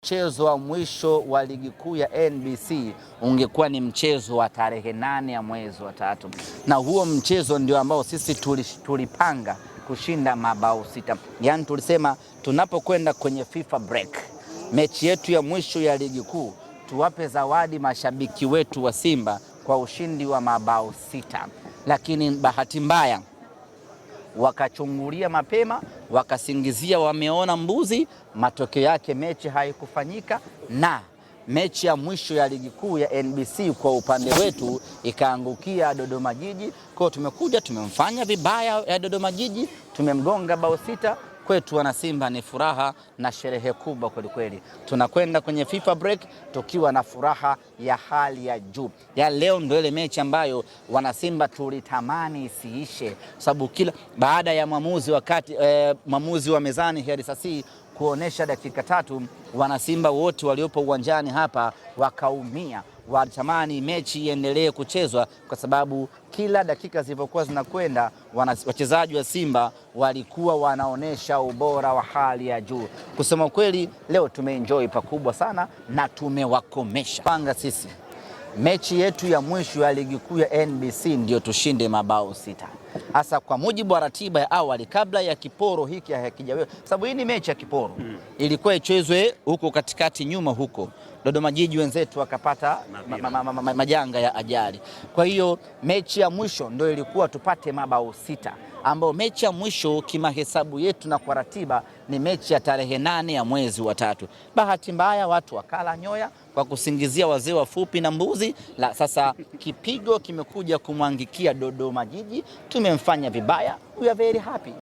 mchezo wa mwisho wa ligi kuu ya NBC ungekuwa ni mchezo wa tarehe 8 ya mwezi wa 3, na huo mchezo ndio ambao sisi tulipanga kushinda mabao 6. Yaani tulisema tunapokwenda kwenye FIFA break, mechi yetu ya mwisho ya ligi kuu, tuwape zawadi mashabiki wetu wa Simba kwa ushindi wa mabao 6, lakini bahati mbaya wakachungulia mapema, wakasingizia wameona mbuzi. Matokeo yake mechi haikufanyika, na mechi ya mwisho ya ligi kuu ya NBC kwa upande wetu ikaangukia Dodoma Jiji. Kwa tumekuja tumemfanya vibaya ya Dodoma Jiji, tumemgonga bao 6. Kwetu wana Simba ni furaha na sherehe kubwa kweli kweli. Tunakwenda kwenye FIFA break tukiwa na furaha ya hali ya juu. Ya leo ndio ile mechi ambayo wana Simba tulitamani isiishe, sababu kila baada ya mwamuzi wa mezani Heri Sasi kuonesha dakika 3, wana Simba wote waliopo uwanjani hapa wakaumia. Walitamani mechi iendelee kuchezwa kwa sababu kila dakika zilivyokuwa zinakwenda wachezaji wa Simba walikuwa wanaonesha ubora wa hali ya juu. Kusema kweli leo tumeenjoy pakubwa sana na tumewakomesha. Panga sisi mechi yetu ya mwisho ya ligi kuu ya NBC ndio tushinde mabao 6. Hasa kwa mujibu wa ratiba ya awali kabla ya kiporo hiki hakijawepo, sababu hii ni mechi ya kiporo. Ilikuwa ichezwe huko katikati nyuma huko Dodoma Jiji, wenzetu wakapata majanga ya ajali. Kwa hiyo mechi ya mwisho ndio ilikuwa tupate mabao 6, ambao mechi ya mwisho kimahesabu yetu na kwa ratiba ni mechi ya tarehe 8 ya mwezi wa 3. Bahati mbaya watu wakala nyoya kwa kusingizia wazee wafupi na mbuzi. Sasa kipigo kimekuja kumwangikia Dodoma Jiji, tumemfanya vibaya. We are very happy.